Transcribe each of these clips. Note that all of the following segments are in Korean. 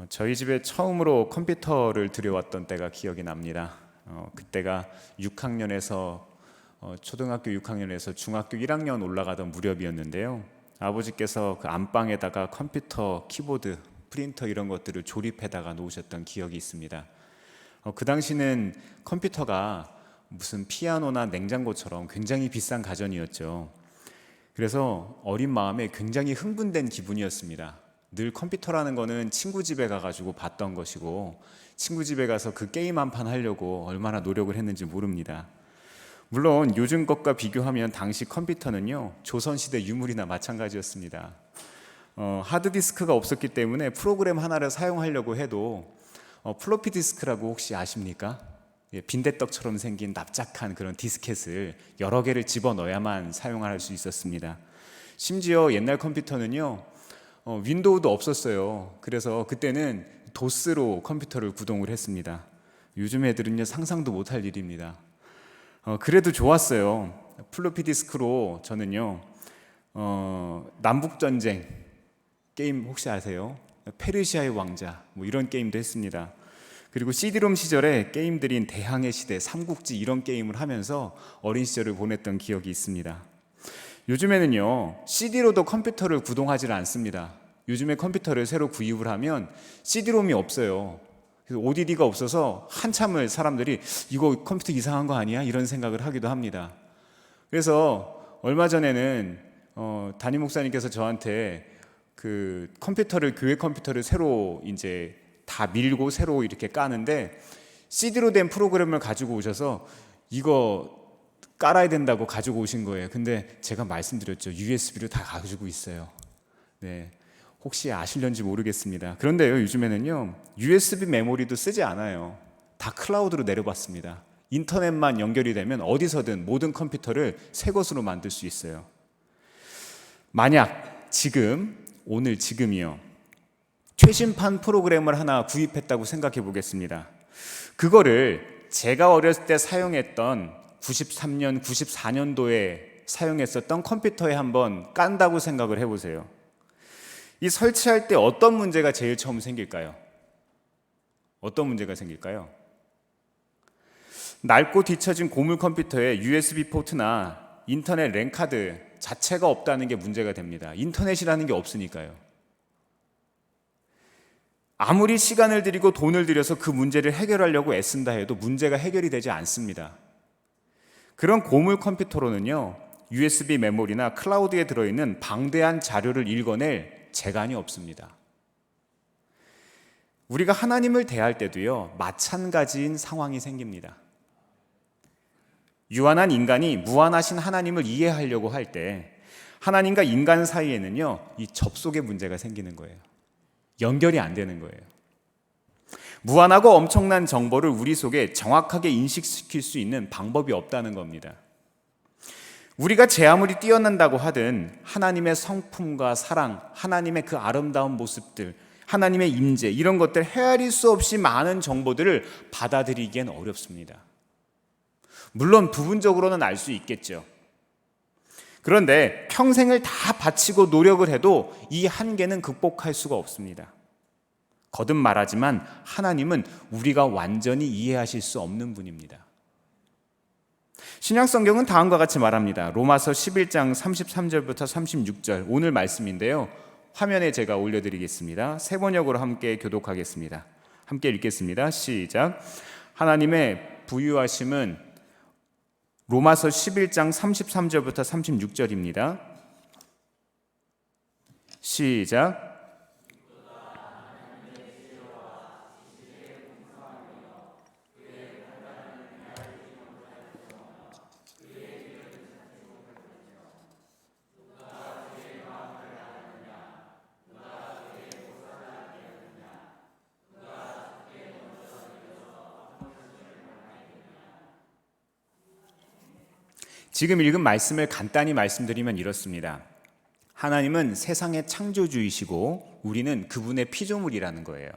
저희 집에 처음으로 컴퓨터를 들여왔던 때가 기억이 납니다. 그때가 6학년에서 초등학교 6학년에서 중학교 1학년 올라가던 무렵이었는데요. 아버지께서 그 안방에다가 컴퓨터, 키보드, 프린터 이런 것들을 조립해다가 놓으셨던 기억이 있습니다. 그 당시는 컴퓨터가 무슨 피아노나 냉장고처럼 굉장히 비싼 가전이었죠. 그래서 어린 마음에 굉장히 흥분된 기분이었습니다. 늘 컴퓨터라는 거는 친구 집에 가가지고 봤던 것이고, 친구 집에 가서 그 게임 한 판 하려고 얼마나 노력을 했는지 모릅니다. 물론 요즘 것과 비교하면 당시 컴퓨터는요, 조선시대 유물이나 마찬가지였습니다. 하드디스크가 없었기 때문에 프로그램 하나를 사용하려고 해도 플로피 디스크라고 혹시 아십니까? 빈대떡처럼 생긴 납작한 그런 디스켓을 여러 개를 집어넣어야만 사용할 수 있었습니다. 심지어 옛날 컴퓨터는요, 윈도우도 없었어요. 그래서 그때는 도스로 컴퓨터를 구동을 했습니다. 요즘 애들은요, 상상도 못할 일입니다. 그래도 좋았어요. 플로피 디스크로 저는요, 남북전쟁 게임 혹시 아세요? 페르시아의 왕자 뭐 이런 게임도 했습니다. 그리고 CD롬 시절에 게임들인 대항해 시대, 삼국지 이런 게임을 하면서 어린 시절을 보냈던 기억이 있습니다. 요즘에는요, CD로도 컴퓨터를 구동하지 않습니다. 요즘에 컴퓨터를 새로 구입을 하면 CD롬이 없어요. 그래서 ODD가 없어서 한참을 사람들이 이거 컴퓨터 이상한 거 아니야? 이런 생각을 하기도 합니다. 그래서 얼마 전에는 담임 목사님께서 저한테 그 컴퓨터를, 교회 컴퓨터를 새로 이제 다 밀고 새로 이렇게 까는데 CD로 된 프로그램을 가지고 오셔서 이거 깔아야 된다고 가지고 오신 거예요. 근데 제가 말씀드렸죠. USB로 다 가지고 있어요. 네, 혹시 아실런지 모르겠습니다. 그런데요, 요즘에는요, USB 메모리도 쓰지 않아요. 다 클라우드로 내려봤습니다. 인터넷만 연결이 되면 어디서든 모든 컴퓨터를 새 것으로 만들 수 있어요. 만약 지금이요, 최신판 프로그램을 하나 구입했다고 생각해 보겠습니다. 그거를 제가 어렸을 때 사용했던 93년, 94년도에 사용했었던 컴퓨터에 한번 깐다고 생각을 해보세요. 이 설치할 때 어떤 문제가 제일 처음 생길까요? 어떤 문제가 생길까요? 낡고 뒤처진 고물 컴퓨터에 USB 포트나 인터넷 랜카드 자체가 없다는 게 문제가 됩니다. 인터넷이라는 게 없으니까요. 아무리 시간을 들이고 돈을 들여서 그 문제를 해결하려고 애쓴다 해도 문제가 해결이 되지 않습니다. 그런 고물 컴퓨터로는요, USB 메모리나 클라우드에 들어있는 방대한 자료를 읽어낼 재간이 없습니다. 우리가 하나님을 대할 때도요, 마찬가지인 상황이 생깁니다. 유한한 인간이 무한하신 하나님을 이해하려고 할 때 하나님과 인간 사이에는요, 이 접속의 문제가 생기는 거예요. 연결이 안 되는 거예요. 무한하고 엄청난 정보를 우리 속에 정확하게 인식시킬 수 있는 방법이 없다는 겁니다. 우리가 제 아무리 뛰어난다고 하든 하나님의 성품과 사랑, 하나님의 그 아름다운 모습들, 하나님의 임재, 이런 것들 헤아릴 수 없이 많은 정보들을 받아들이기엔 어렵습니다. 물론 부분적으로는 알 수 있겠죠. 그런데 평생을 다 바치고 노력을 해도 이 한계는 극복할 수가 없습니다. 거듭 말하지만 하나님은 우리가 완전히 이해하실 수 없는 분입니다. 신약 성경은 다음과 같이 말합니다. 로마서 11장 33절부터 36절, 오늘 말씀인데요, 화면에 제가 올려드리겠습니다. 세 번역으로 함께 교독하겠습니다. 함께 읽겠습니다. 시작. 하나님의 부유하심은, 로마서 11장 33절부터 36절입니다. 시작. 지금 읽은 말씀을 간단히 말씀드리면 이렇습니다. 하나님은 세상의 창조주이시고 우리는 그분의 피조물이라는 거예요.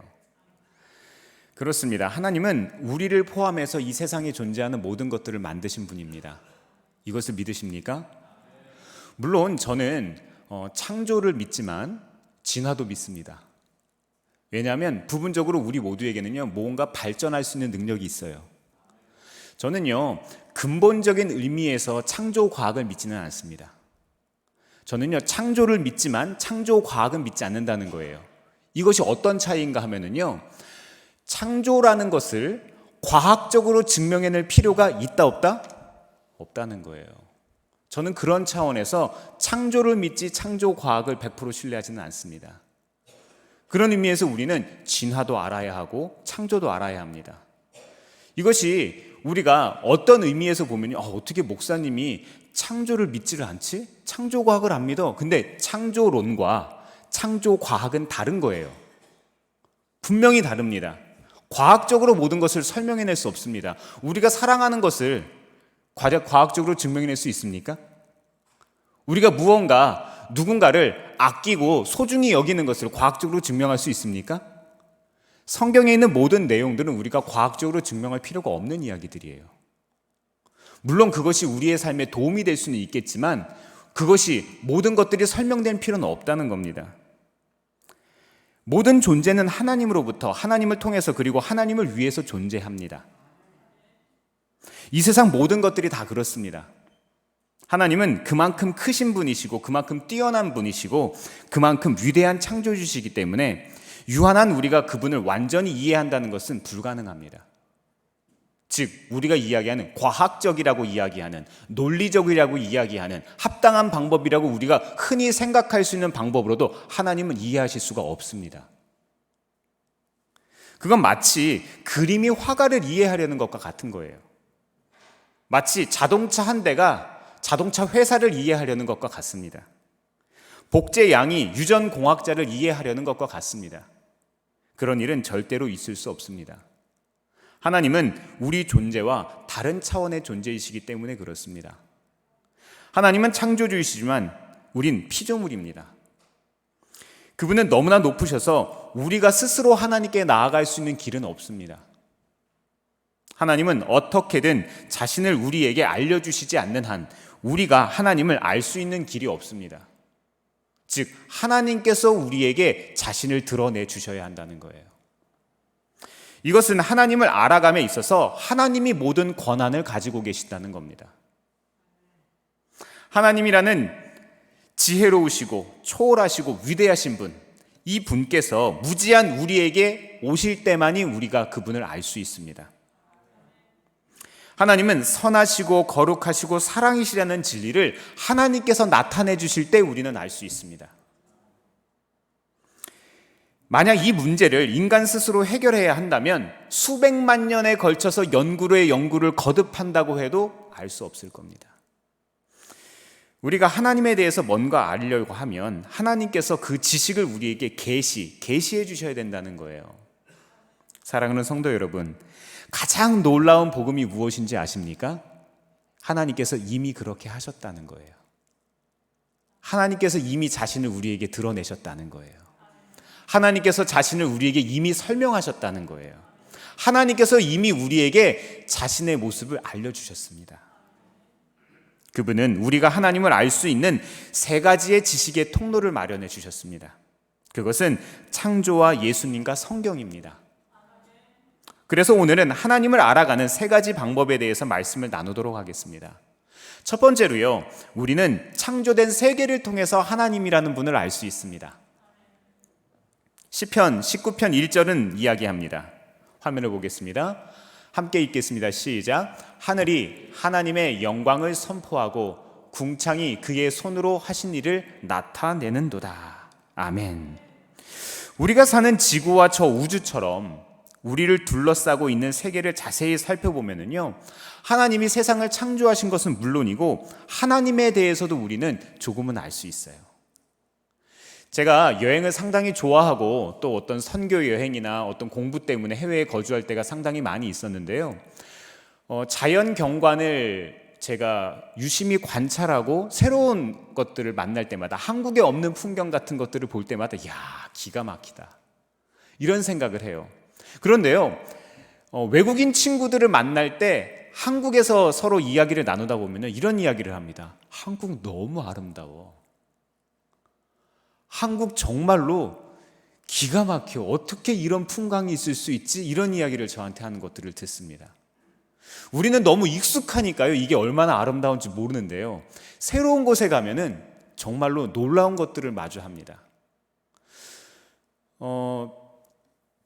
그렇습니다. 하나님은 우리를 포함해서 이 세상에 존재하는 모든 것들을 만드신 분입니다. 이것을 믿으십니까? 물론 저는 창조를 믿지만 진화도 믿습니다. 왜냐하면 부분적으로 우리 모두에게는요, 뭔가 발전할 수 있는 능력이 있어요. 저는요, 근본적인 의미에서 창조 과학을 믿지는 않습니다. 저는요, 창조를 믿지만 창조 과학은 믿지 않는다는 거예요. 이것이 어떤 차이인가 하면은요, 창조라는 것을 과학적으로 증명해낼 필요가 있다 없다? 없다는 거예요. 저는 그런 차원에서 창조를 믿지 창조 과학을 100% 신뢰하지는 않습니다. 그런 의미에서 우리는 진화도 알아야 하고 창조도 알아야 합니다. 이것이 우리가 어떤 의미에서 보면요, 어떻게 목사님이 창조를 믿지를 않지? 창조 과학을 안 믿어. 근데 창조론과 창조 과학은 다른 거예요. 분명히 다릅니다. 과학적으로 모든 것을 설명해낼 수 없습니다. 우리가 사랑하는 것을 과학적으로 증명해낼 수 있습니까? 우리가 누군가를 아끼고 소중히 여기는 것을 과학적으로 증명할 수 있습니까? 성경에 있는 모든 내용들은 우리가 과학적으로 증명할 필요가 없는 이야기들이에요. 물론 그것이 우리의 삶에 도움이 될 수는 있겠지만 그것이 모든 것들이 설명될 필요는 없다는 겁니다. 모든 존재는 하나님으로부터, 하나님을 통해서, 그리고 하나님을 위해서 존재합니다. 이 세상 모든 것들이 다 그렇습니다. 하나님은 그만큼 크신 분이시고 그만큼 뛰어난 분이시고 그만큼 위대한 창조주시기 때문에 유한한 우리가 그분을 완전히 이해한다는 것은 불가능합니다. 즉 우리가 이야기하는 과학적이라고 이야기하는, 논리적이라고 이야기하는, 합당한 방법이라고 우리가 흔히 생각할 수 있는 방법으로도 하나님은 이해하실 수가 없습니다. 그건 마치 그림이 화가를 이해하려는 것과 같은 거예요. 마치 자동차 한 대가 자동차 회사를 이해하려는 것과 같습니다. 복제 양이 유전공학자를 이해하려는 것과 같습니다. 그런 일은 절대로 있을 수 없습니다. 하나님은 우리 존재와 다른 차원의 존재이시기 때문에 그렇습니다. 하나님은 창조주이시지만 우린 피조물입니다. 그분은 너무나 높으셔서 우리가 스스로 하나님께 나아갈 수 있는 길은 없습니다. 하나님은 어떻게든 자신을 우리에게 알려주시지 않는 한 우리가 하나님을 알 수 있는 길이 없습니다. 즉 하나님께서 우리에게 자신을 드러내 주셔야 한다는 거예요. 이것은 하나님을 알아감에 있어서 하나님이 모든 권한을 가지고 계시다는 겁니다. 하나님이라는 지혜로우시고 초월하시고 위대하신 분, 이 분께서 무지한 우리에게 오실 때만이 우리가 그분을 알 수 있습니다. 하나님은 선하시고 거룩하시고 사랑이시라는 진리를 하나님께서 나타내 주실 때 우리는 알 수 있습니다. 만약 이 문제를 인간 스스로 해결해야 한다면 수백만 년에 걸쳐서 연구를 거듭한다고 해도 알 수 없을 겁니다. 우리가 하나님에 대해서 뭔가 알려고 하면 하나님께서 그 지식을 우리에게 계시해 주셔야 된다는 거예요. 사랑하는 성도 여러분, 가장 놀라운 복음이 무엇인지 아십니까? 하나님께서 이미 그렇게 하셨다는 거예요. 하나님께서 이미 자신을 우리에게 드러내셨다는 거예요. 하나님께서 자신을 우리에게 이미 설명하셨다는 거예요. 하나님께서 이미 우리에게 자신의 모습을 알려주셨습니다. 그분은 우리가 하나님을 알 수 있는 세 가지의 지식의 통로를 마련해 주셨습니다. 그것은 창조와 예수님과 성경입니다. 그래서 오늘은 하나님을 알아가는 세 가지 방법에 대해서 말씀을 나누도록 하겠습니다. 첫 번째로요, 우리는 창조된 세계를 통해서 하나님이라는 분을 알 수 있습니다. 시편 19편 1절은 이야기합니다. 화면을 보겠습니다. 함께 읽겠습니다. 시작. 하늘이 하나님의 영광을 선포하고 궁창이 그의 손으로 하신 일을 나타내는도다. 아멘. 우리가 사는 지구와 저 우주처럼 우리를 둘러싸고 있는 세계를 자세히 살펴보면요, 하나님이 세상을 창조하신 것은 물론이고 하나님에 대해서도 우리는 조금은 알 수 있어요. 제가 여행을 상당히 좋아하고 또 어떤 선교 여행이나 어떤 공부 때문에 해외에 거주할 때가 상당히 많이 있었는데요, 자연 경관을 제가 유심히 관찰하고 새로운 것들을 만날 때마다, 한국에 없는 풍경 같은 것들을 볼 때마다 이야, 기가 막히다, 이런 생각을 해요. 그런데요, 외국인 친구들을 만날 때 한국에서 서로 이야기를 나누다 보면 이런 이야기를 합니다. 한국 너무 아름다워. 한국 정말로 기가 막혀. 어떻게 이런 풍광이 있을 수 있지? 이런 이야기를 저한테 하는 것들을 듣습니다. 우리는 너무 익숙하니까요. 이게 얼마나 아름다운지 모르는데요. 새로운 곳에 가면은 정말로 놀라운 것들을 마주합니다.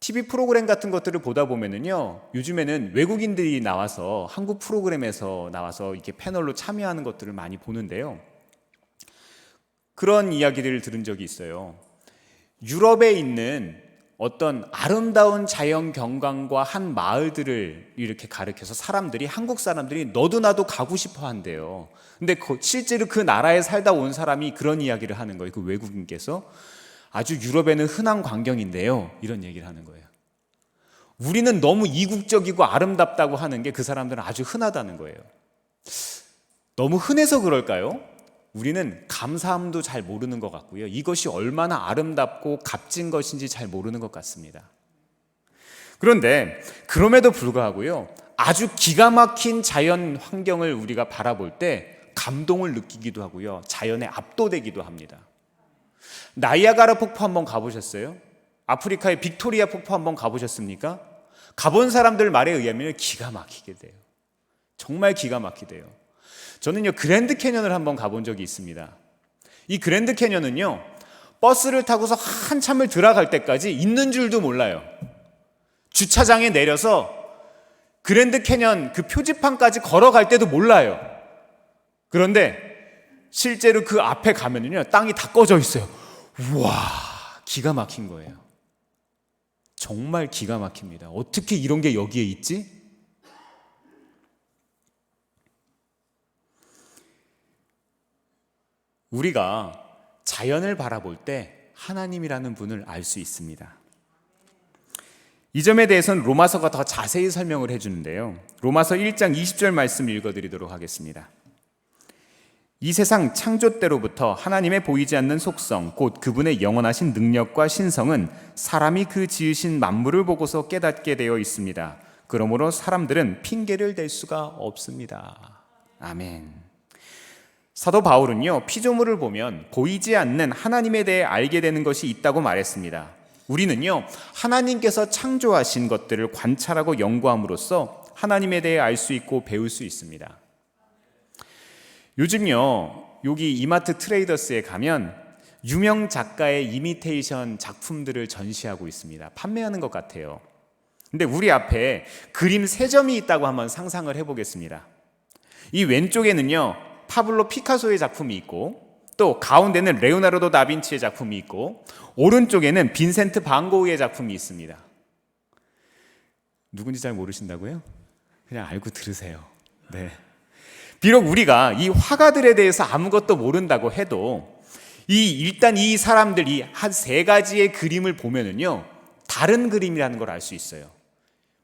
TV 프로그램 같은 것들을 보다 보면은요, 요즘에는 외국인들이 나와서 한국 프로그램에서 나와서 이렇게 패널로 참여하는 것들을 많이 보는데요. 그런 이야기를 들은 적이 있어요. 유럽에 있는 어떤 아름다운 자연 경관과 한 마을들을 이렇게 가리켜서 한국 사람들이 너도 나도 가고 싶어 한대요. 근데 실제로 그 나라에 살다 온 사람이 그런 이야기를 하는 거예요. 그 외국인께서 아주 유럽에는 흔한 광경인데요, 이런 얘기를 하는 거예요. 우리는 너무 이국적이고 아름답다고 하는 게 그 사람들은 아주 흔하다는 거예요. 너무 흔해서 그럴까요? 우리는 감사함도 잘 모르는 것 같고요. 이것이 얼마나 아름답고 값진 것인지 잘 모르는 것 같습니다. 그런데 그럼에도 불구하고요, 아주 기가 막힌 자연 환경을 우리가 바라볼 때 감동을 느끼기도 하고요, 자연에 압도되기도 합니다. 나이아가라 폭포 한번 가보셨어요? 아프리카의 빅토리아 폭포 한번 가보셨습니까? 가본 사람들 말에 의하면 기가 막히게 돼요. 정말 기가 막히대요. 저는요, 그랜드 캐년을 한번 가본 적이 있습니다. 이 그랜드 캐년은요, 버스를 타고서 한참을 들어갈 때까지 있는 줄도 몰라요. 주차장에 내려서 그랜드 캐년 그 표지판까지 걸어갈 때도 몰라요. 그런데 실제로 그 앞에 가면은요, 땅이 다 꺼져 있어요. 우와, 기가 막힌 거예요. 정말 기가 막힙니다. 어떻게 이런 게 여기에 있지? 우리가 자연을 바라볼 때 하나님이라는 분을 알 수 있습니다. 이 점에 대해서는 로마서가 더 자세히 설명을 해주는데요. 로마서 1장 20절 말씀 읽어드리도록 하겠습니다. 이 세상 창조 때로부터 하나님의 보이지 않는 속성, 곧 그분의 영원하신 능력과 신성은 사람이 그 지으신 만물을 보고서 깨닫게 되어 있습니다. 그러므로 사람들은 핑계를 댈 수가 없습니다. 아멘. 사도 바울은요, 피조물을 보면 보이지 않는 하나님에 대해 알게 되는 것이 있다고 말했습니다. 우리는요, 하나님께서 창조하신 것들을 관찰하고 연구함으로써 하나님에 대해 알 수 있고 배울 수 있습니다. 요즘요, 여기 이마트 트레이더스에 가면 유명 작가의 이미테이션 작품들을 전시하고 있습니다. 판매하는 것 같아요. 근데 우리 앞에 그림 3점이 있다고 한번 상상을 해보겠습니다. 이 왼쪽에는요, 파블로 피카소의 작품이 있고, 또 가운데는 레오나르도 다빈치의 작품이 있고, 오른쪽에는 빈센트 반 고흐의 작품이 있습니다. 누군지 잘 모르신다고요? 그냥 알고 들으세요. 네. 비록 우리가 이 화가들에 대해서 아무것도 모른다고 해도 일단 이 사람들이 한 3가지의 그림을 보면은요, 다른 그림이라는 걸 알 수 있어요.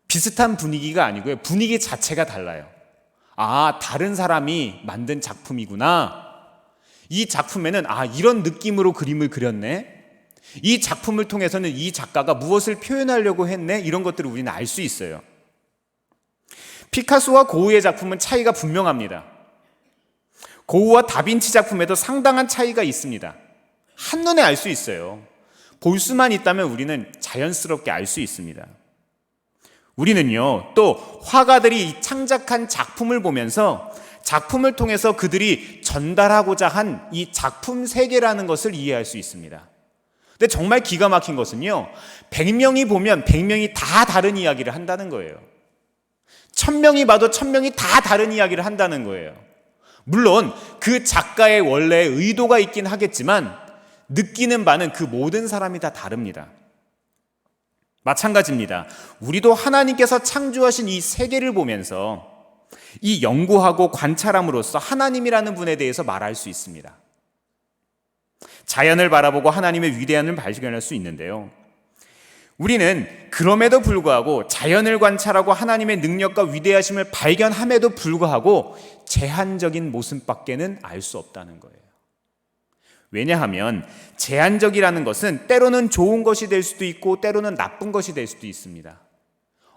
비슷한 분위기가 아니고요, 분위기 자체가 달라요. 아, 다른 사람이 만든 작품이구나. 이 작품에는 이런 느낌으로 그림을 그렸네. 이 작품을 통해서는 이 작가가 무엇을 표현하려고 했네. 이런 것들을 우리는 알 수 있어요. 피카소와 고흐의 작품은 차이가 분명합니다. 고흐와 다빈치 작품에도 상당한 차이가 있습니다. 한눈에 알 수 있어요. 볼 수만 있다면 우리는 자연스럽게 알 수 있습니다. 우리는요, 또 화가들이 창작한 작품을 보면서 작품을 통해서 그들이 전달하고자 한 이 작품 세계라는 것을 이해할 수 있습니다. 근데 정말 기가 막힌 것은요, 100명이 보면 100명이 다 다른 이야기를 한다는 거예요. 1000명이 봐도 1000명이 다 다른 이야기를 한다는 거예요. 물론 그 작가의 원래의 의도가 있긴 하겠지만 느끼는 바는 그 모든 사람이 다 다릅니다. 마찬가지입니다. 우리도 하나님께서 창조하신 이 세계를 보면서 이 연구하고 관찰함으로써 하나님이라는 분에 대해서 말할 수 있습니다. 자연을 바라보고 하나님의 위대함을 발견할 수 있는데요. 우리는 그럼에도 불구하고 자연을 관찰하고 하나님의 능력과 위대하심을 발견함에도 불구하고 제한적인 모습밖에는 알 수 없다는 거예요. 왜냐하면 제한적이라는 것은 때로는 좋은 것이 될 수도 있고 때로는 나쁜 것이 될 수도 있습니다.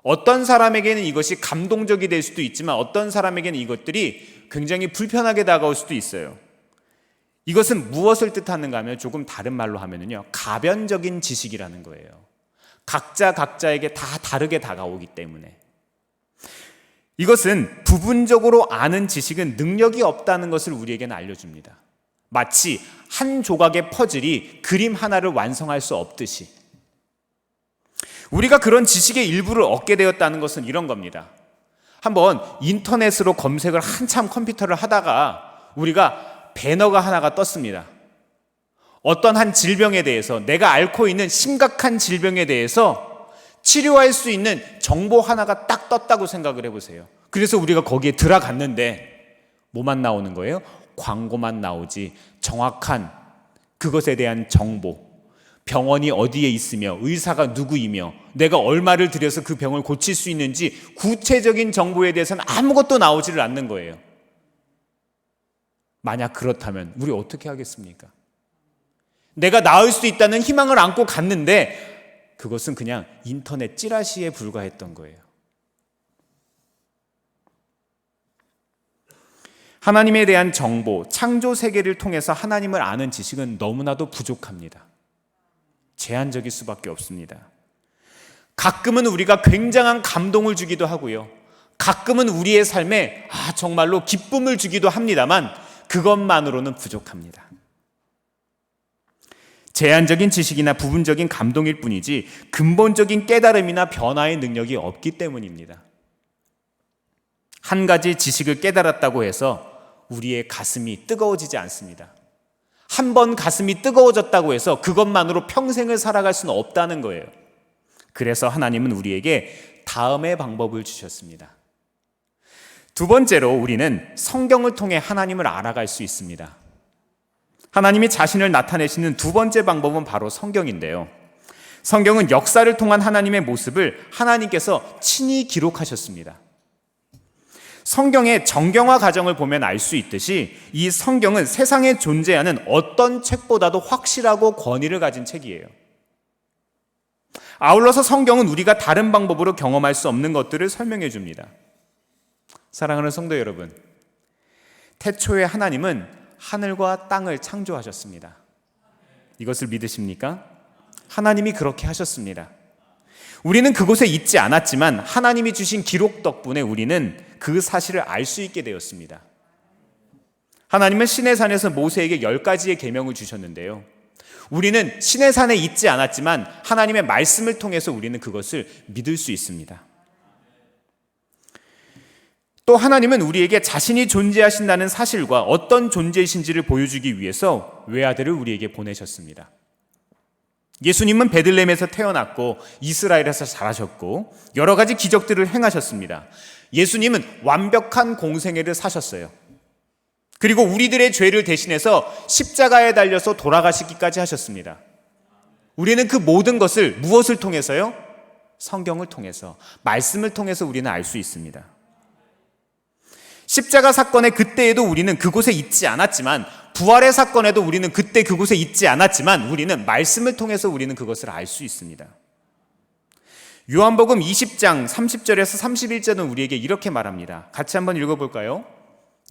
어떤 사람에게는 이것이 감동적이 될 수도 있지만 어떤 사람에게는 이것들이 굉장히 불편하게 다가올 수도 있어요. 이것은 무엇을 뜻하는가 하면 조금 다른 말로 하면은요, 가변적인 지식이라는 거예요. 각자에게 다 다르게 다가오기 때문에. 이것은 부분적으로 아는 지식은 능력이 없다는 것을 우리에게는 알려줍니다. 마치 한 조각의 퍼즐이 그림 하나를 완성할 수 없듯이 우리가 그런 지식의 일부를 얻게 되었다는 것은 이런 겁니다. 한번 인터넷으로 검색을 한참 컴퓨터를 하다가 우리가 배너가 하나가 떴습니다. 어떤 한 질병에 대해서, 내가 앓고 있는 심각한 질병에 대해서 치료할 수 있는 정보 하나가 딱 떴다고 생각을 해보세요. 그래서 우리가 거기에 들어갔는데 뭐만 나오는 거예요? 광고만 나오지 정확한 그것에 대한 정보, 병원이 어디에 있으며 의사가 누구이며 내가 얼마를 들여서 그 병을 고칠 수 있는지 구체적인 정보에 대해서는 아무것도 나오지를 않는 거예요. 만약 그렇다면 우리 어떻게 하겠습니까? 내가 나을 수 있다는 희망을 안고 갔는데 그것은 그냥 인터넷 찌라시에 불과했던 거예요. 하나님에 대한 정보, 창조 세계를 통해서 하나님을 아는 지식은 너무나도 부족합니다. 제한적일 수밖에 없습니다. 가끔은 우리가 굉장한 감동을 주기도 하고요. 가끔은 우리의 삶에 정말로 기쁨을 주기도 합니다만 그것만으로는 부족합니다. 제한적인 지식이나 부분적인 감동일 뿐이지 근본적인 깨달음이나 변화의 능력이 없기 때문입니다. 한 가지 지식을 깨달았다고 해서 우리의 가슴이 뜨거워지지 않습니다. 한 번 가슴이 뜨거워졌다고 해서 그것만으로 평생을 살아갈 수는 없다는 거예요. 그래서 하나님은 우리에게 다음의 방법을 주셨습니다. 두 번째로 우리는 성경을 통해 하나님을 알아갈 수 있습니다. 하나님이 자신을 나타내시는 두 번째 방법은 바로 성경인데요. 성경은 역사를 통한 하나님의 모습을 하나님께서 친히 기록하셨습니다. 성경의 정경화 과정을 보면 알 수 있듯이 이 성경은 세상에 존재하는 어떤 책보다도 확실하고 권위를 가진 책이에요. 아울러서 성경은 우리가 다른 방법으로 경험할 수 없는 것들을 설명해 줍니다. 사랑하는 성도 여러분, 태초에 하나님은 하늘과 땅을 창조하셨습니다. 이것을 믿으십니까? 하나님이 그렇게 하셨습니다. 우리는 그곳에 있지 않았지만 하나님이 주신 기록 덕분에 우리는 그 사실을 알 수 있게 되었습니다. 하나님은 시내산에서 모세에게 10가지의 계명을 주셨는데요. 우리는 시내산에 있지 않았지만 하나님의 말씀을 통해서 우리는 그것을 믿을 수 있습니다. 또 하나님은 우리에게 자신이 존재하신다는 사실과 어떤 존재이신지를 보여주기 위해서 외아들을 우리에게 보내셨습니다. 예수님은 베들레헴에서 태어났고 이스라엘에서 자라셨고 여러 가지 기적들을 행하셨습니다. 예수님은 완벽한 공생애를 사셨어요. 그리고 우리들의 죄를 대신해서 십자가에 달려서 돌아가시기까지 하셨습니다. 우리는 그 모든 것을 무엇을 통해서요? 성경을 통해서, 말씀을 통해서 우리는 알 수 있습니다. 십자가 사건의 그때에도 우리는 그곳에 있지 않았지만, 부활의 사건에도 우리는 그때 그곳에 있지 않았지만 우리는 말씀을 통해서 우리는 그것을 알 수 있습니다. 요한복음 20장 30절에서 31절은 우리에게 이렇게 말합니다. 같이 한번 읽어볼까요?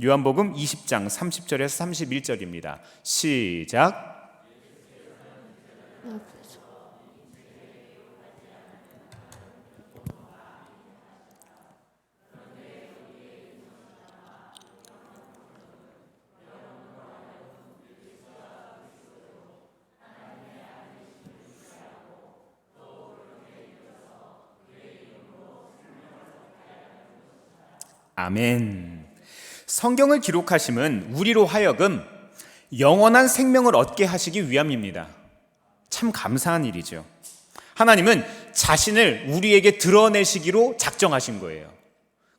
요한복음 20장 30절에서 31절입니다. 시작. 아멘. 성경을 기록하심은 우리로 하여금 영원한 생명을 얻게 하시기 위함입니다. 참 감사한 일이죠. 하나님은 자신을 우리에게 드러내시기로 작정하신 거예요.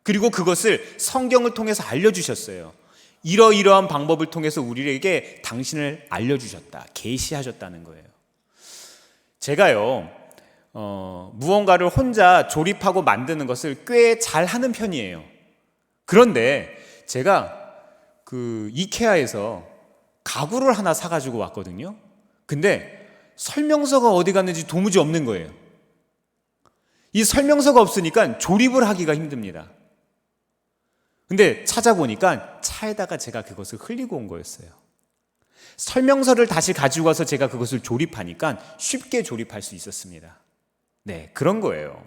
그리고 그것을 성경을 통해서 알려주셨어요. 이러이러한 방법을 통해서 우리에게 당신을 알려주셨다, 계시하셨다는 거예요. 제가요, 무언가를 혼자 조립하고 만드는 것을 꽤 잘하는 편이에요. 그런데 제가 그 이케아에서 가구를 하나 사가지고 왔거든요. 근데 설명서가 어디 갔는지 도무지 없는 거예요. 이 설명서가 없으니까 조립을 하기가 힘듭니다. 근데 찾아보니까 차에다가 제가 그것을 흘리고 온 거였어요. 설명서를 다시 가지고 와서 제가 그것을 조립하니까 쉽게 조립할 수 있었습니다. 네, 그런 거예요.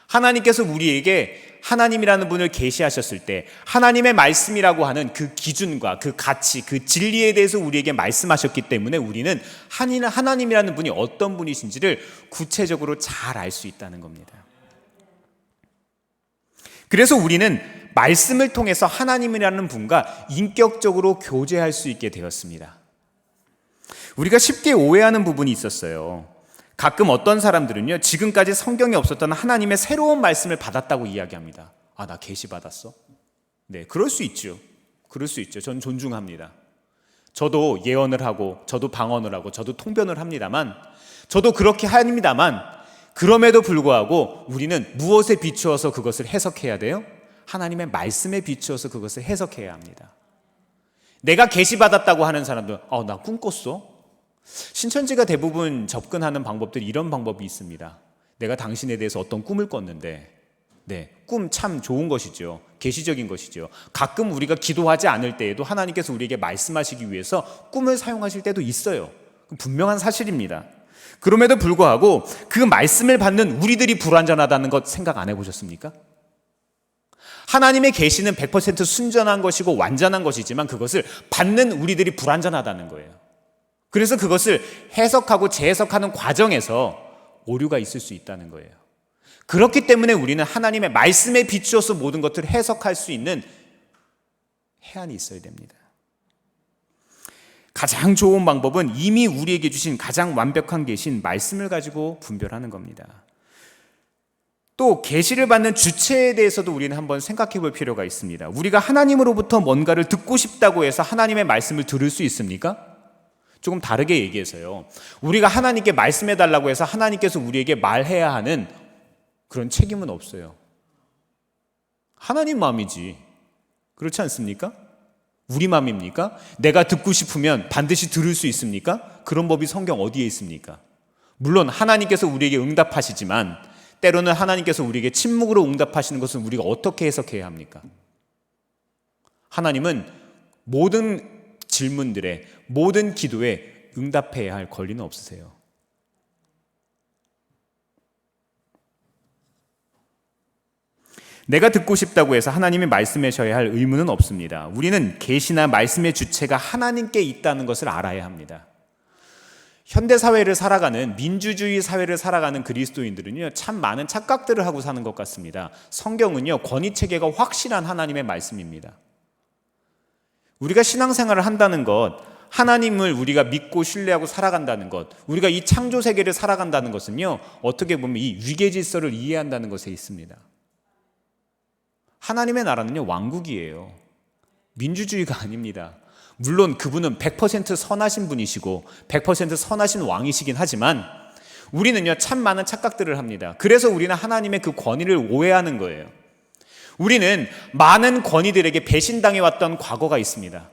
하나님께서 우리에게 하나님이라는 분을 계시하셨을 때 하나님의 말씀이라고 하는 그 기준과 그 가치, 그 진리에 대해서 우리에게 말씀하셨기 때문에 우리는 하나님이라는 분이 어떤 분이신지를 구체적으로 잘 알 수 있다는 겁니다. 그래서 우리는 말씀을 통해서 하나님이라는 분과 인격적으로 교제할 수 있게 되었습니다. 우리가 쉽게 오해하는 부분이 있었어요. 가끔 어떤 사람들은요, 지금까지 성경에 없었던 하나님의 새로운 말씀을 받았다고 이야기합니다. 아, 나 계시 받았어? 네, 그럴 수 있죠. 그럴 수 있죠. 전 존중합니다. 저도 예언을 하고, 저도 방언을 하고, 저도 통변을 합니다만, 저도 그렇게 합니다만, 그럼에도 불구하고 우리는 무엇에 비추어서 그것을 해석해야 돼요? 하나님의 말씀에 비추어서 그것을 해석해야 합니다. 내가 계시 받았다고 하는 사람들, 나 꿈 꿨어? 신천지가 대부분 접근하는 방법들이 이런 방법이 있습니다. 내가 당신에 대해서 어떤 꿈을 꿨는데, 네, 꿈 참 좋은 것이죠. 계시적인 것이죠. 가끔 우리가 기도하지 않을 때에도 하나님께서 우리에게 말씀하시기 위해서 꿈을 사용하실 때도 있어요. 분명한 사실입니다. 그럼에도 불구하고 그 말씀을 받는 우리들이 불완전하다는 것 생각 안 해보셨습니까? 하나님의 계시는 100% 순전한 것이고 완전한 것이지만 그것을 받는 우리들이 불완전하다는 거예요. 그래서 그것을 해석하고 재해석하는 과정에서 오류가 있을 수 있다는 거예요. 그렇기 때문에 우리는 하나님의 말씀에 비추어서 모든 것들을 해석할 수 있는 해안이 있어야 됩니다. 가장 좋은 방법은 이미 우리에게 주신 가장 완벽한 계신 말씀을 가지고 분별하는 겁니다. 또 계시를 받는 주체에 대해서도 우리는 한번 생각해 볼 필요가 있습니다. 우리가 하나님으로부터 뭔가를 듣고 싶다고 해서 하나님의 말씀을 들을 수 있습니까? 조금 다르게 얘기해서요. 우리가 하나님께 말씀해 달라고 해서 하나님께서 우리에게 말해야 하는 그런 책임은 없어요. 하나님 마음이지. 그렇지 않습니까? 우리 마음입니까? 내가 듣고 싶으면 반드시 들을 수 있습니까? 그런 법이 성경 어디에 있습니까? 물론 하나님께서 우리에게 응답하시지만 때로는 하나님께서 우리에게 침묵으로 응답하시는 것은 우리가 어떻게 해석해야 합니까? 하나님은 모든 질문들에, 모든 기도에 응답해야 할 권리는 없으세요. 내가 듣고 싶다고 해서 하나님이 말씀하셔야 할 의무는 없습니다. 우리는 계시나 말씀의 주체가 하나님께 있다는 것을 알아야 합니다. 현대사회를 살아가는, 민주주의 사회를 살아가는 그리스도인들은요, 참 많은 착각들을 하고 사는 것 같습니다. 성경은요, 권위체계가 확실한 하나님의 말씀입니다. 우리가 신앙생활을 한다는 것, 하나님을 우리가 믿고 신뢰하고 살아간다는 것, 우리가 이 창조 세계를 살아간다는 것은요, 어떻게 보면 이 위계 질서를 이해한다는 것에 있습니다. 하나님의 나라는요, 왕국이에요. 민주주의가 아닙니다. 물론 그분은 100% 선하신 분이시고 100% 선하신 왕이시긴 하지만 우리는요, 참 많은 착각들을 합니다. 그래서 우리는 하나님의 그 권위를 오해하는 거예요. 우리는 많은 권위들에게 배신당해왔던 과거가 있습니다.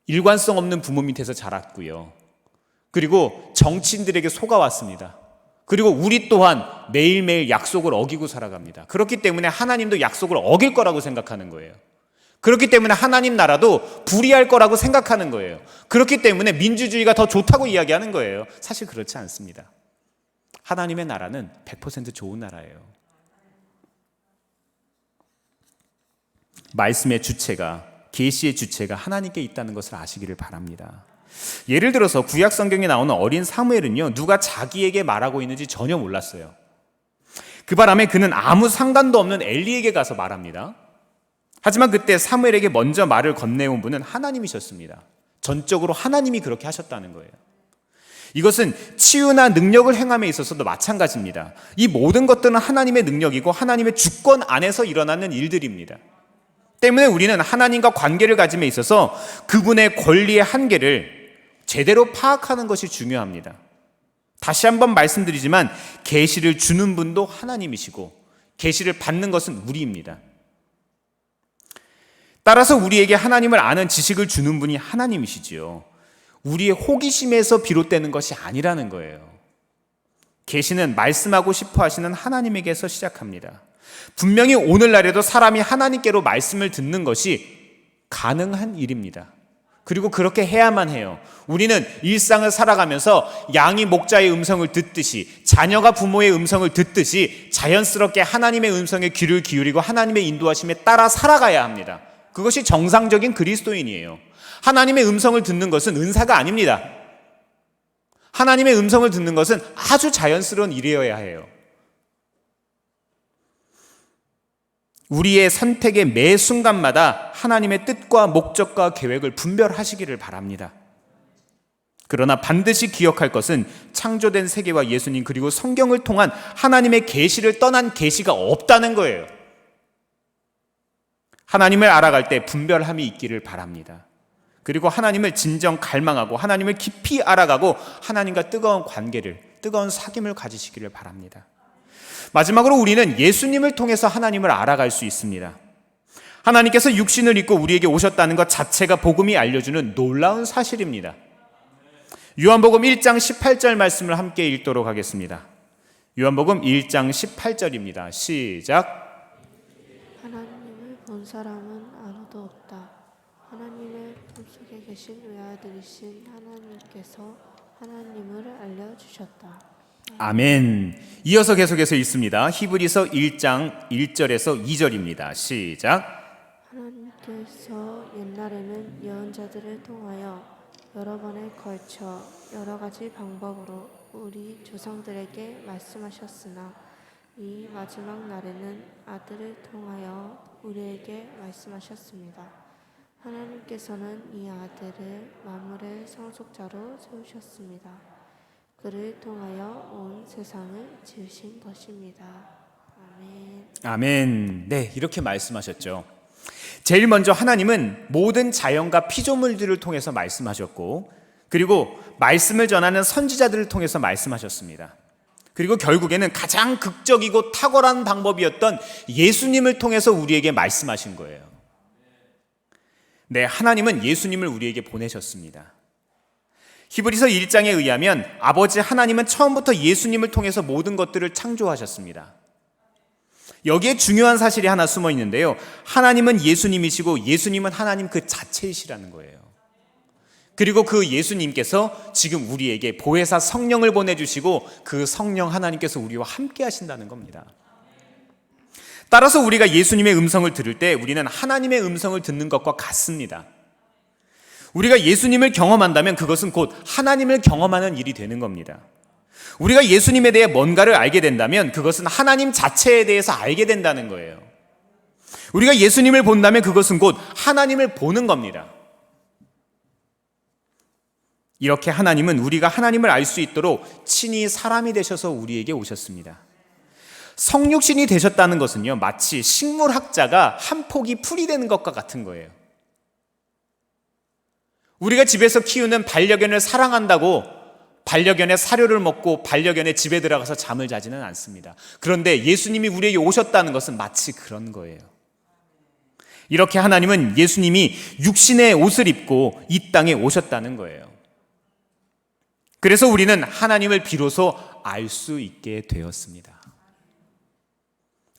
일관성 없는 부모 밑에서 자랐고요. 그리고 정치인들에게 속아왔습니다. 그리고 우리 또한 매일매일 약속을 어기고 살아갑니다. 그렇기 때문에 하나님도 약속을 어길 거라고 생각하는 거예요. 그렇기 때문에 하나님 나라도 불의할 거라고 생각하는 거예요. 그렇기 때문에 민주주의가 더 좋다고 이야기하는 거예요. 사실 그렇지 않습니다. 하나님의 나라는 100% 좋은 나라예요. 말씀의 주체가, 계시의 주체가 하나님께 있다는 것을 아시기를 바랍니다. 예를 들어서 구약 성경에 나오는 어린 사무엘은요, 누가 자기에게 말하고 있는지 전혀 몰랐어요. 그 바람에 그는 아무 상관도 없는 엘리에게 가서 말합니다. 하지만 그때 사무엘에게 먼저 말을 건네온 분은 하나님이셨습니다. 전적으로 하나님이 그렇게 하셨다는 거예요. 이것은 치유나 능력을 행함에 있어서도 마찬가지입니다. 이 모든 것들은 하나님의 능력이고 하나님의 주권 안에서 일어나는 일들입니다. 때문에 우리는 하나님과 관계를 가짐에 있어서 그분의 권리의 한계를 제대로 파악하는 것이 중요합니다. 다시 한번 말씀드리지만 계시를 주는 분도 하나님이시고 계시를 받는 것은 우리입니다. 따라서 우리에게 하나님을 아는 지식을 주는 분이 하나님이시지요. 우리의 호기심에서 비롯되는 것이 아니라는 거예요. 계시는 말씀하고 싶어 하시는 하나님에게서 시작합니다. 분명히 오늘날에도 사람이 하나님께로 말씀을 듣는 것이 가능한 일입니다. 그리고 그렇게 해야만 해요. 우리는 일상을 살아가면서 양이 목자의 음성을 듣듯이, 자녀가 부모의 음성을 듣듯이 자연스럽게 하나님의 음성에 귀를 기울이고 하나님의 인도하심에 따라 살아가야 합니다. 그것이 정상적인 그리스도인이에요. 하나님의 음성을 듣는 것은 은사가 아닙니다. 하나님의 음성을 듣는 것은 아주 자연스러운 일이어야 해요. 우리의 선택의 매 순간마다 하나님의 뜻과 목적과 계획을 분별하시기를 바랍니다. 그러나 반드시 기억할 것은 창조된 세계와 예수님 그리고 성경을 통한 하나님의 계시를 떠난 계시가 없다는 거예요. 하나님을 알아갈 때 분별함이 있기를 바랍니다. 그리고 하나님을 진정 갈망하고 하나님을 깊이 알아가고 하나님과 뜨거운 관계를, 뜨거운 사귐을 가지시기를 바랍니다. 마지막으로 우리는 예수님을 통해서 하나님을 알아갈 수 있습니다. 하나님께서 육신을 입고 우리에게 오셨다는 것 자체가 복음이 알려주는 놀라운 사실입니다. 요한복음 1장 18절 말씀을 함께 읽도록 하겠습니다. 요한복음 1장 18절입니다. 시작. 하나님을 본 사람은 아무도 없다. 하나님의 품속에 계신 외아들이신 하나님께서 하나님을 알려주셨다. 아멘. 이어서 계속해서 읽습니다. 히브리서 1장 1절에서 2절입니다. 시작. 하나님께서 옛날에는 예언자들을 통하여 여러 번에 걸쳐 여러 가지 방법으로 우리 조상들에게 말씀하셨으나 이 마지막 날에는 아들을 통하여 우리에게 말씀하셨습니다. 하나님께서는 이 아들을 만물의 상속자로 세우셨습니다. 그를 통하여 온 세상을 지으신 것입니다. 아멘. 아멘. 네, 이렇게 말씀하셨죠. 제일 먼저 하나님은 모든 자연과 피조물들을 통해서 말씀하셨고, 그리고 말씀을 전하는 선지자들을 통해서 말씀하셨습니다. 그리고 결국에는 가장 극적이고 탁월한 방법이었던 예수님을 통해서 우리에게 말씀하신 거예요. 네, 하나님은 예수님을 우리에게 보내셨습니다. 히브리서 1장에 의하면 아버지 하나님은 처음부터 예수님을 통해서 모든 것들을 창조하셨습니다. 여기에 중요한 사실이 하나 숨어 있는데요. 하나님은 예수님이시고 예수님은 하나님 그 자체이시라는 거예요. 그리고 그 예수님께서 지금 우리에게 보혜사 성령을 보내주시고 그 성령 하나님께서 우리와 함께 하신다는 겁니다. 따라서 우리가 예수님의 음성을 들을 때 우리는 하나님의 음성을 듣는 것과 같습니다. 우리가 예수님을 경험한다면 그것은 곧 하나님을 경험하는 일이 되는 겁니다. 우리가 예수님에 대해 뭔가를 알게 된다면 그것은 하나님 자체에 대해서 알게 된다는 거예요. 우리가 예수님을 본다면 그것은 곧 하나님을 보는 겁니다. 이렇게 하나님은 우리가 하나님을 알 수 있도록 친히 사람이 되셔서 우리에게 오셨습니다. 성육신이 되셨다는 것은요, 마치 식물학자가 한 포기 풀이 되는 것과 같은 거예요. 우리가 집에서 키우는 반려견을 사랑한다고 반려견의 사료를 먹고 반려견의 집에 들어가서 잠을 자지는 않습니다. 그런데 예수님이 우리에게 오셨다는 것은 마치 그런 거예요. 이렇게 하나님은 예수님이 육신의 옷을 입고 이 땅에 오셨다는 거예요. 그래서 우리는 하나님을 비로소 알 수 있게 되었습니다.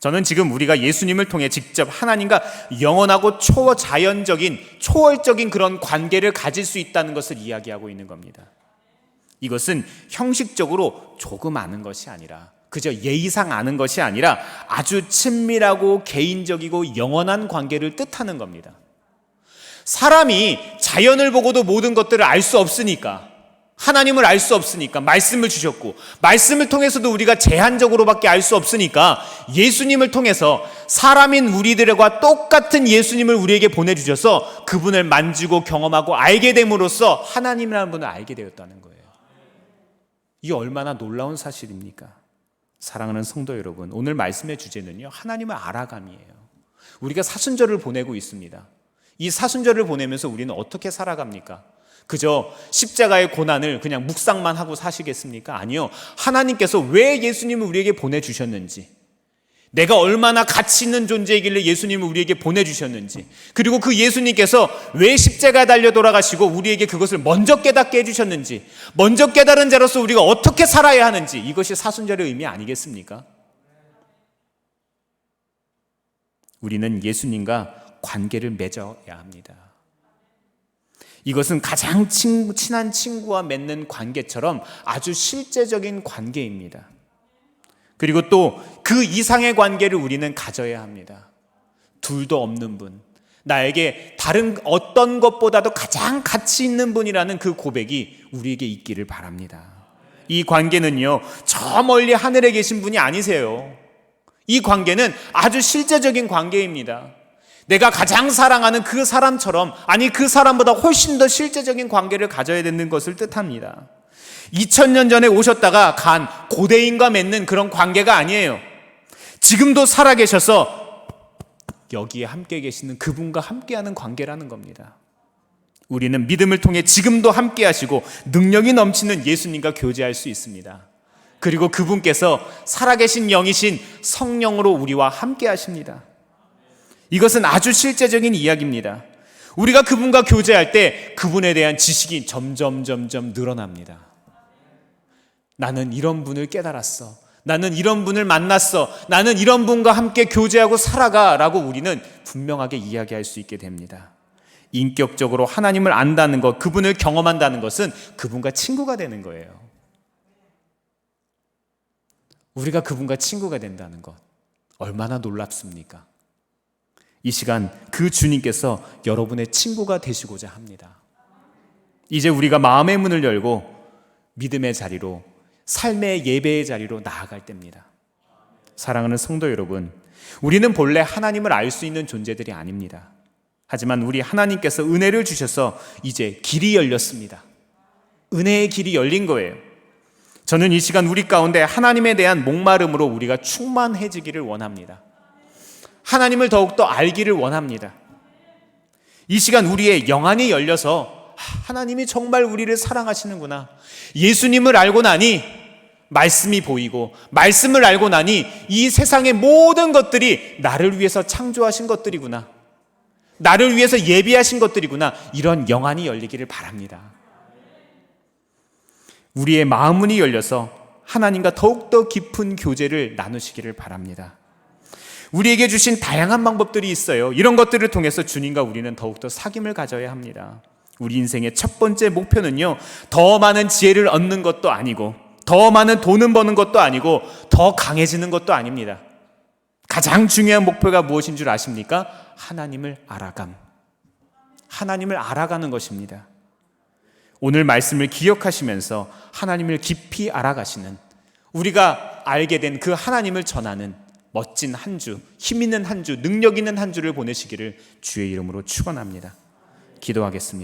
저는 지금 우리가 예수님을 통해 직접 하나님과 영원하고 초자연적인, 초월적인 그런 관계를 가질 수 있다는 것을 이야기하고 있는 겁니다. 이것은 형식적으로 조금 아는 것이 아니라, 그저 예의상 아는 것이 아니라 아주 친밀하고 개인적이고 영원한 관계를 뜻하는 겁니다. 사람이 자연을 보고도 모든 것들을 알 수 없으니까, 하나님을 알 수 없으니까 말씀을 주셨고, 말씀을 통해서도 우리가 제한적으로밖에 알 수 없으니까 예수님을 통해서 사람인 우리들과 똑같은 예수님을 우리에게 보내주셔서 그분을 만지고 경험하고 알게 됨으로써 하나님이라는 분을 알게 되었다는 거예요. 이게 얼마나 놀라운 사실입니까? 사랑하는 성도 여러분, 오늘 말씀의 주제는요, 하나님을 알아감이에요. 우리가 사순절을 보내고 있습니다. 이 사순절을 보내면서 우리는 어떻게 살아갑니까? 그저 십자가의 고난을 그냥 묵상만 하고 사시겠습니까? 아니요. 하나님께서 왜 예수님을 우리에게 보내주셨는지, 내가 얼마나 가치 있는 존재이길래 예수님을 우리에게 보내주셨는지, 그리고 그 예수님께서 왜 십자가에 달려 돌아가시고 우리에게 그것을 먼저 깨닫게 해주셨는지, 먼저 깨달은 자로서 우리가 어떻게 살아야 하는지, 이것이 사순절의 의미 아니겠습니까? 우리는 예수님과 관계를 맺어야 합니다. 이것은 가장 친한 친구와 맺는 관계처럼 아주 실제적인 관계입니다. 그리고 또 그 이상의 관계를 우리는 가져야 합니다. 둘도 없는 분, 나에게 다른 어떤 것보다도 가장 가치 있는 분이라는 그 고백이 우리에게 있기를 바랍니다. 이 관계는요, 저 멀리 하늘에 계신 분이 아니세요. 이 관계는 아주 실제적인 관계입니다. 내가 가장 사랑하는 그 사람처럼, 아니 그 사람보다 훨씬 더 실제적인 관계를 가져야 되는 것을 뜻합니다. 2000년 전에 오셨다가 간 고대인과 맺는 그런 관계가 아니에요. 지금도 살아계셔서 여기에 함께 계시는 그분과 함께하는 관계라는 겁니다. 우리는 믿음을 통해 지금도 함께 하시고 능력이 넘치는 예수님과 교제할 수 있습니다. 그리고 그분께서 살아계신 영이신 성령으로 우리와 함께 하십니다. 이것은 아주 실제적인 이야기입니다. 우리가 그분과 교제할 때 그분에 대한 지식이 점점 늘어납니다. 나는 이런 분을 깨달았어. 나는 이런 분을 만났어. 나는 이런 분과 함께 교제하고 살아가 라고 우리는 분명하게 이야기할 수 있게 됩니다. 인격적으로 하나님을 안다는 것, 그분을 경험한다는 것은 그분과 친구가 되는 거예요. 우리가 그분과 친구가 된다는 것, 얼마나 놀랍습니까? 이 시간 그 주님께서 여러분의 친구가 되시고자 합니다. 이제 우리가 마음의 문을 열고 믿음의 자리로, 삶의 예배의 자리로 나아갈 때입니다. 사랑하는 성도 여러분, 우리는 본래 하나님을 알 수 있는 존재들이 아닙니다. 하지만 우리 하나님께서 은혜를 주셔서 이제 길이 열렸습니다. 은혜의 길이 열린 거예요. 저는 이 시간 우리 가운데 하나님에 대한 목마름으로 우리가 충만해지기를 원합니다. 하나님을 더욱더 알기를 원합니다. 이 시간 우리의 영안이 열려서 하나님이 정말 우리를 사랑하시는구나, 예수님을 알고 나니 말씀이 보이고, 말씀을 알고 나니 이 세상의 모든 것들이 나를 위해서 창조하신 것들이구나, 나를 위해서 예비하신 것들이구나, 이런 영안이 열리기를 바랍니다. 우리의 마음문이 열려서 하나님과 더욱더 깊은 교제를 나누시기를 바랍니다. 우리에게 주신 다양한 방법들이 있어요. 이런 것들을 통해서 주님과 우리는 더욱더 사귐을 가져야 합니다. 우리 인생의 첫 번째 목표는요, 더 많은 지혜를 얻는 것도 아니고, 더 많은 돈을 버는 것도 아니고, 더 강해지는 것도 아닙니다. 가장 중요한 목표가 무엇인 줄 아십니까? 하나님을 알아감. 하나님을 알아가는 것입니다. 오늘 말씀을 기억하시면서 하나님을 깊이 알아가시는, 우리가 알게 된 그 하나님을 전하는 멋진 한 주, 힘 있는 한 주, 능력 있는 한 주를 보내시기를 주의 이름으로 축원합니다. 기도하겠습니다.